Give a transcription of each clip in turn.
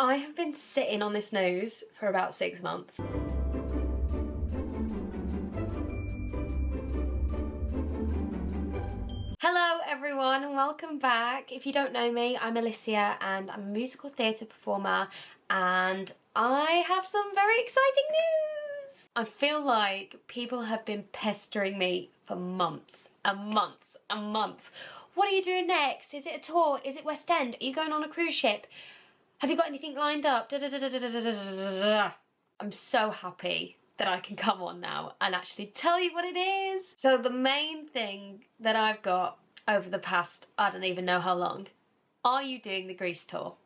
I have been sitting on this nose for about 6 months. Hello everyone and welcome back. If you don't know me, I'm Alicia and I'm a musical theatre performer and I have some very exciting news. I feel like people have been pestering me for months and months and months. What are you doing next? Is it a tour? Is it West End? Are you going on a cruise ship? Have you got anything lined up? I'm so happy that I can come on now and actually tell you what it is. So the main thing that I've got over the past, I don't even know how long, are you doing the Greece tour?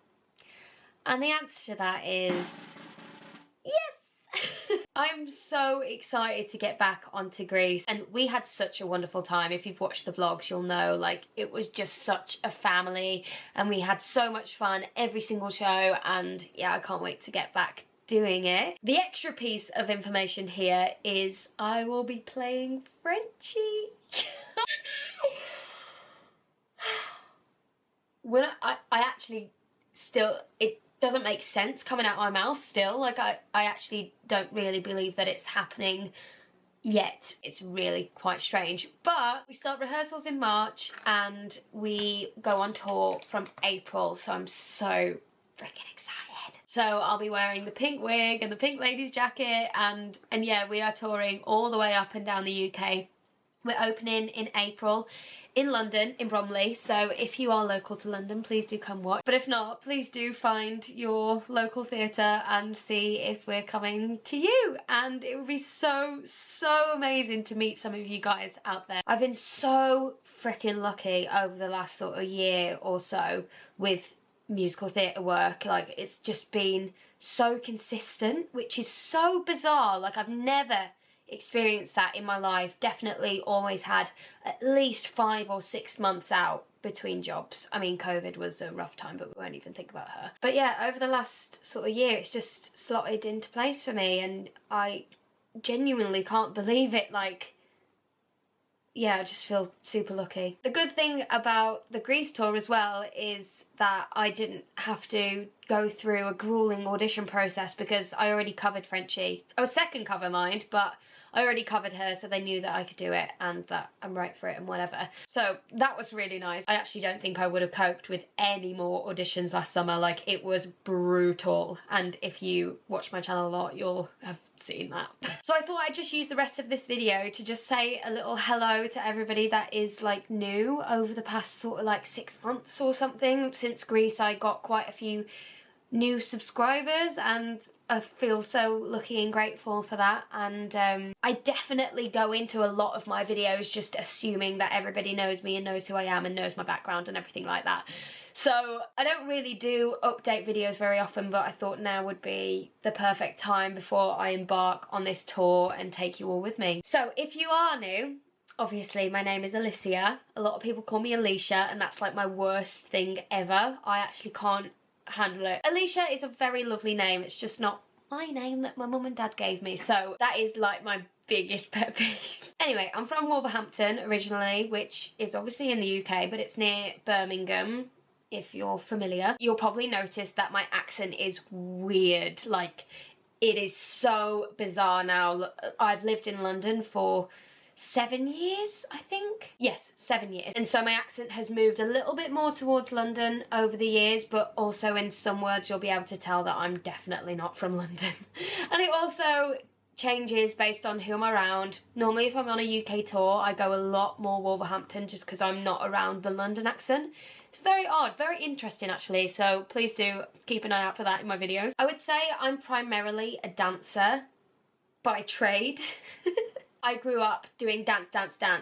And the answer to that is yes! I'm so excited to get back onto Greece, and we had such a wonderful time. If you've watched the vlogs, you'll know, like, it was just such a family and we had so much fun every single show, and yeah, I can't wait to get back doing it. The extra piece of information here is I will be playing Frenchie. When I actually still, it doesn't make sense coming out my mouth still. Like I actually don't really believe that it's happening yet. It's really quite strange. But we start rehearsals in March and we go on tour from April, so I'm so freaking excited. So I'll be wearing the pink wig and the pink ladies jacket, and yeah, we are touring all the way up and down the UK. We're opening in April in London, in Bromley, so if you are local to London, please do come watch. But if not, please do find your local theatre and see if we're coming to you. And it would be so amazing to meet some of you guys out there. I've been so freaking lucky over the last sort of year or so with musical theatre work. Like, it's just been so consistent, which is so bizarre. Like, I've never experienced that in my life. Definitely always had at least 5 or 6 months out between jobs. I mean, COVID was a rough time, but we won't even think about her. But yeah, over the last sort of year, it's just slotted into place for me, and I genuinely can't believe it. Like, yeah, I just feel super lucky. The good thing about the Greece tour as well is that I didn't have to go through a grueling audition process because I already covered Frenchie. I was second cover, mind, but I already covered her, so they knew that I could do it and that I'm right for it and whatever. So that was really nice. I actually don't think I would have coped with any more auditions last summer. Like, it was brutal. And if you watch my channel a lot, you'll have seen that. So I thought I'd just use the rest of this video to just say a little hello to everybody that is like new over the past sort of like 6 months or something. Since Greece, I got quite a few new subscribers and I feel so lucky and grateful for that. And I definitely go into a lot of my videos just assuming that everybody knows me and knows who I am and knows my background and everything like that. So I don't really do update videos very often, but I thought now would be the perfect time before I embark on this tour and take you all with me. So if you are new, obviously my name is Alicia. A lot of people call me Alicia, and that's like my worst thing ever. I actually can't handle it. Alicia is a very lovely name. It's just not my name that my mum and dad gave me, so that is like my biggest pet peeve. Anyway, I'm from Wolverhampton originally, which is obviously in the UK, but it's near Birmingham. If you're familiar, you'll probably notice that my accent is weird. Like, it is so bizarre now. I've lived in London for 7 years, I think. Yes, 7 years. And so my accent has moved a little bit more towards London over the years, but also in some words you'll be able to tell that I'm definitely not from London. And it also changes based on who I'm around. Normally if I'm on a UK tour, I go a lot more Wolverhampton just because I'm not around the London accent. It's very odd, very interesting actually, so please do keep an eye out for that in my videos. I would say I'm primarily a dancer by trade. I grew up doing dance,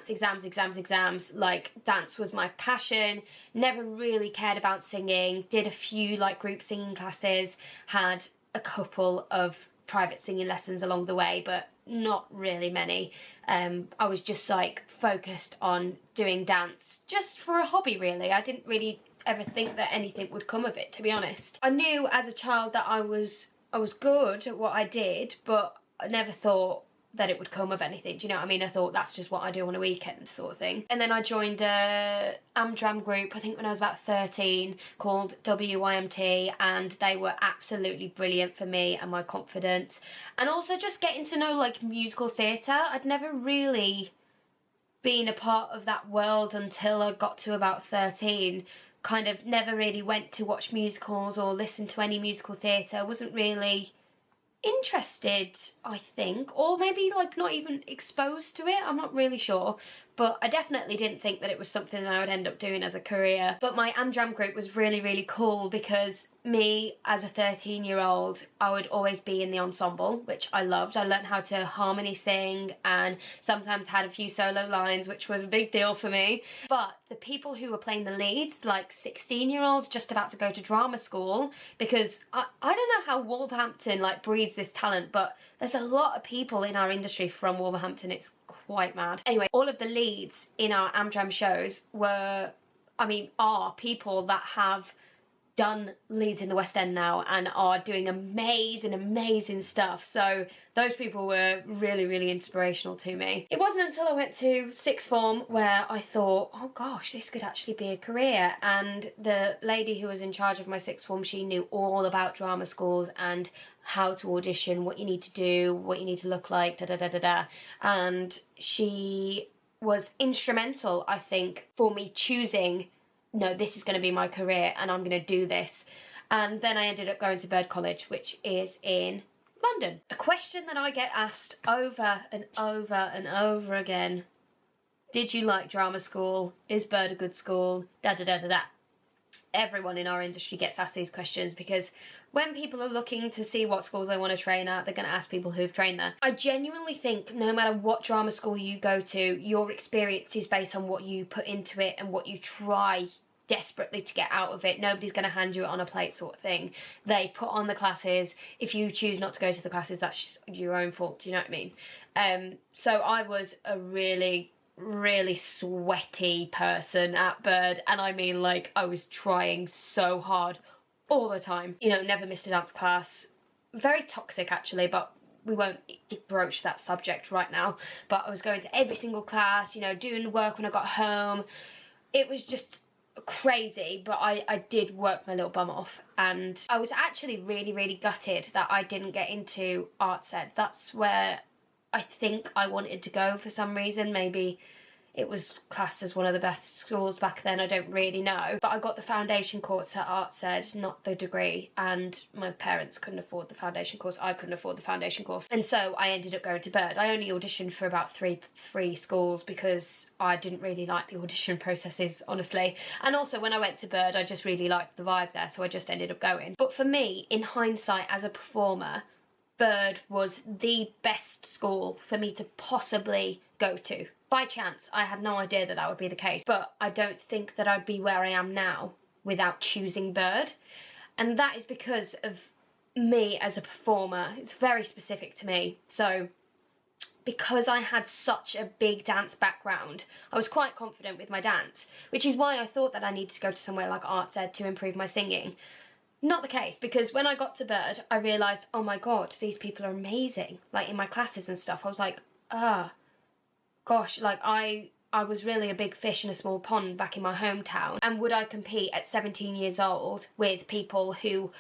exams. Like, dance was my passion. Never really cared about singing. Did a few like group singing classes. Had a couple of private singing lessons along the way, but not really many. I was just like focused on doing dance just for a hobby, really. I didn't really ever think that anything would come of it, to be honest. I knew as a child that I was good at what I did, but I never thought that it would come of anything, do you know what I mean? I thought that's just what I do on a weekend sort of thing. And then I joined a Amdram group, I think when I was about 13, called WYMT, and they were absolutely brilliant for me and my confidence. And also just getting to know like musical theatre. I'd never really been a part of that world until I got to about 13. Kind of never really went to watch musicals or listen to any musical theatre. Wasn't really interested, I think, or maybe like not even exposed to it, I'm not really sure, but I definitely didn't think that it was something that I would end up doing as a career. But my Amdram group was really, really cool because me as a 13-year-old, I would always be in the ensemble, which I loved. I learned how to harmony sing and sometimes had a few solo lines, which was a big deal for me. But the people who were playing the leads, like 16-year-olds just about to go to drama school, because I don't know how Wolverhampton like breeds this talent, but there's a lot of people in our industry from Wolverhampton. It's quite mad. Anyway, all of the leads in our Amdram shows were, are people that have done leads in the West End now and are doing amazing stuff. So those people were really, really inspirational to me. It wasn't until I went to sixth form where I thought, oh gosh, this could actually be a career. And the lady who was in charge of my sixth form, she knew all about drama schools and how to audition, what you need to do, what you need to look like, and she was instrumental, I think, for me choosing, no, this is going to be my career and I'm going to do this. And then I ended up going to Bird College, which is in London. A question that I get asked over and over and over again: did you like drama school? Is Bird a good school? Everyone in our industry gets asked these questions because when people are looking to see what schools they want to train at, they're going to ask people who've trained there. I genuinely think no matter what drama school you go to, your experience is based on what you put into it and what you try desperately to get out of it. Nobody's going to hand you it on a plate sort of thing. They put on the classes. If you choose not to go to the classes, that's your own fault, do you know what I mean? So I was a really sweaty person at Bird, and I mean, like, I was trying so hard all the time. You know, never missed a dance class. Very toxic actually, but we won't broach that subject right now. But I was going to every single class, you know, doing work when I got home. It was just crazy, but I did work my little bum off, and I was actually really gutted that I didn't get into arts ed. That's where I think I wanted to go for some reason. Maybe it was classed as one of the best schools back then, I don't really know. But I got the foundation course at arts ed, not the degree, and my parents couldn't afford the foundation course. I couldn't afford the foundation course. And so I ended up going to Bird. I only auditioned for about three schools because I didn't really like the audition processes, honestly. And also when I went to Bird, I just really liked the vibe there, so I just ended up going. But for me, in hindsight, as a performer, Bird was the best school for me to possibly go to. By chance, I had no idea that that would be the case, but I don't think that I'd be where I am now without choosing Bird. And that is because of me as a performer. It's very specific to me. So because I had such a big dance background, I was quite confident with my dance, which is why I thought that I needed to go to somewhere like arts ed to improve my singing. Not the case, because when I got to Bird, I realised, oh my god, these people are amazing. Like, in my classes and stuff, I was like, gosh, like, I was really a big fish in a small pond back in my hometown. And would I compete at 17 years old with people who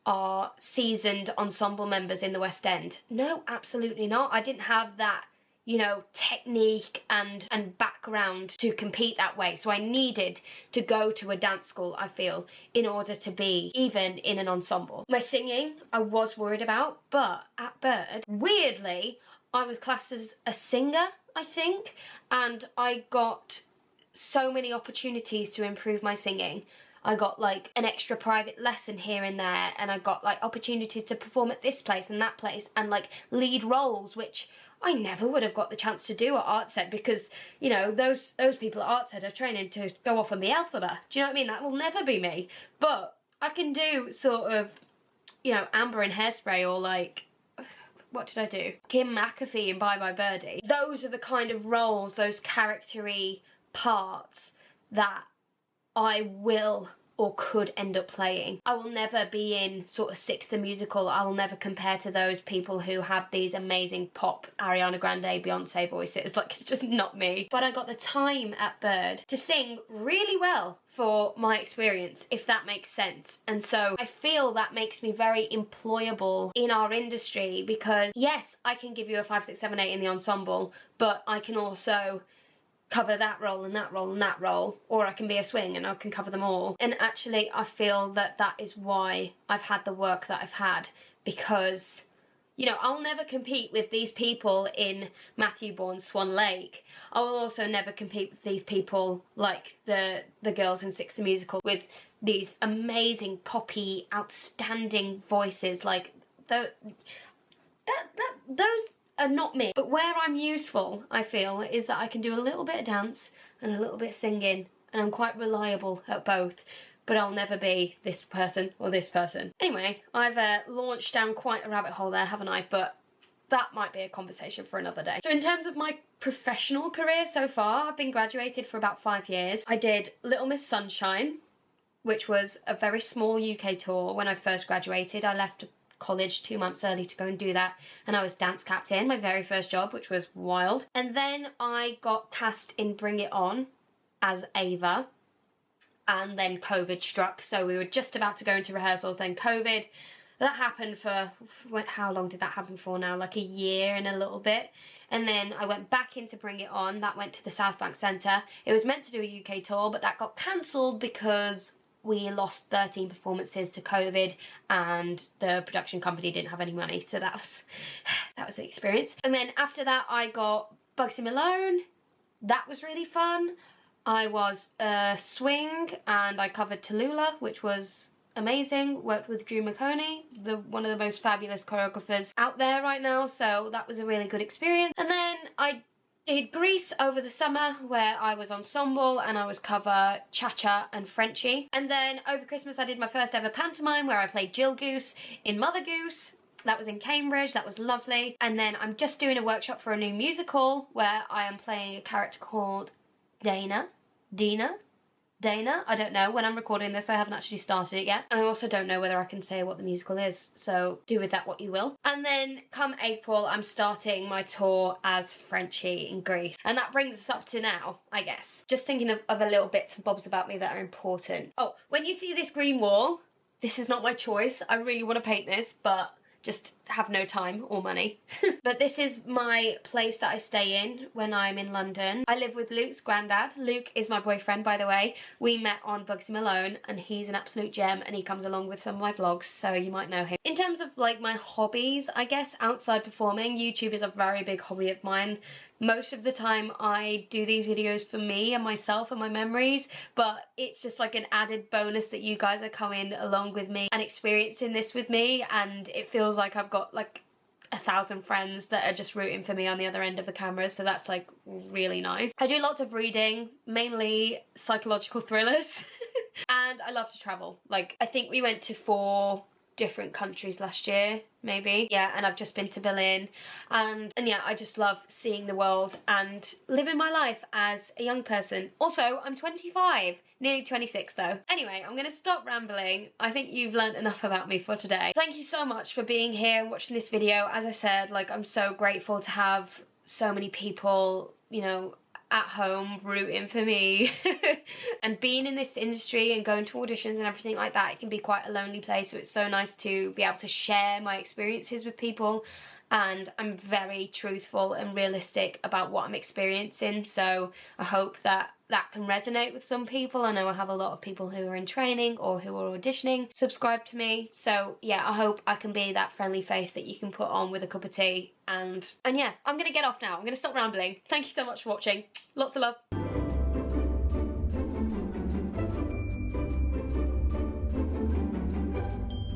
are seasoned ensemble members in the West End? No, absolutely not. I didn't have that, you know, technique and background to compete that way. So I needed to go to a dance school, I feel, in order to be even in an ensemble. My singing, I was worried about, but at Bird, weirdly, I was classed as a singer, I think, and I got so many opportunities to improve my singing. I got like an extra private lesson here and there, and I got like opportunities to perform at this place and that place, and like lead roles, which I never would have got the chance to do at arts ed, because, you know, those people at arts ed are training to go off on the alphabet. Do you know what I mean? That will never be me. But I can do sort of, you know, Amber in Hairspray, or like, what did I do? Kim McAfee in Bye Bye Birdie. Those are the kind of roles, those character-y parts that I will or could end up playing. I will never be in sort of Six the Musical. I will never compare to those people who have these amazing pop Ariana Grande, Beyonce voices. Like, it's just not me. But I got the time at Bird to sing really well for my experience, if that makes sense. And so I feel that makes me very employable in our industry, because yes, I can give you a 5, 6, 7, 8 in the ensemble, but I can also cover that role and that role and that role, or I can be a swing and I can cover them all. And actually I feel that that is why I've had the work that I've had, because, you know, I'll never compete with these people in Matthew Bourne's Swan Lake. I will also never compete with these people like the girls in Six the Musical, with these amazing poppy outstanding voices. Like those are not me. But where I'm useful, I feel, is that I can do a little bit of dance and a little bit of singing, and I'm quite reliable at both. But I'll never be this person or this person. Anyway, I've launched down quite a rabbit hole there, haven't I? But that might be a conversation for another day. So in terms of my professional career so far, I've been graduated for about 5 years. I did Little Miss Sunshine, which was a very small UK tour when I first graduated. I left college 2 months early to go and do that, and I was dance captain, my very first job, which was wild. And then I got cast in Bring It On as Ava, and then COVID struck, so we were just about to go into rehearsals, then COVID. That happened for, how long did that happen for now? Like a year and a little bit. And then I went back into Bring It On. That went to the South Bank Centre. It was meant to do a UK tour, but that got cancelled because we lost 13 performances to COVID and the production company didn't have any money. So that was the experience. And then after that I got Bugsy Malone. That was really fun. I was a swing and I covered Tallulah, which was amazing. Worked with Drew McConey, one of the most fabulous choreographers out there right now, so that was a really good experience. And then I did Greece over the summer, where I was ensemble and I was cover Cha-Cha and Frenchie. And then over Christmas I did my first ever pantomime, where I played Jill Goose in Mother Goose. That was in Cambridge, that was lovely. And then I'm just doing a workshop for a new musical where I am playing a character called Dana, I don't know. When I'm recording this, I haven't actually started it yet. And I also don't know whether I can say what the musical is, so do with that what you will. And then come April, I'm starting my tour as Frenchie in Greece. And that brings us up to now, I guess. Just thinking of other little bits and bobs about me that are important. Oh, when you see this green wall, this is not my choice. I really want to paint this, but just have no time or money. But this is my place that I stay in when I'm in London. I live with Luke's granddad. Luke is my boyfriend, by the way. We met on Bugsy Malone and he's an absolute gem, and he comes along with some of my vlogs, so you might know him. In terms of like my hobbies, I guess, outside performing, YouTube is a very big hobby of mine. Most of the time I do these videos for me and myself and my memories, but it's just like an added bonus that you guys are coming along with me and experiencing this with me, and it feels like I've got like 1,000 friends that are just rooting for me on the other end of the camera, so that's like really nice. I do lots of reading, mainly psychological thrillers, and I love to travel. Like, I think we went to 4 different countries last year, maybe. Yeah, and I've just been to Berlin, and yeah, I just love seeing the world and living my life as a young person. Also, I'm 25, nearly 26 though. Anyway, I'm gonna stop rambling. I think you've learned enough about me for today. Thank you so much for being here and watching this video. As I said, like, I'm so grateful to have so many people, you know, at home rooting for me. And being in this industry and going to auditions and everything like that, it can be quite a lonely place, so it's so nice to be able to share my experiences with people. And I'm very truthful and realistic about what I'm experiencing, so I hope that that can resonate with some people. I know I have a lot of people who are in training or who are auditioning subscribe to me, so yeah, I hope I can be that friendly face that you can put on with a cup of tea. And yeah, I'm gonna get off now. I'm gonna stop rambling. Thank you so much for watching. Lots of love.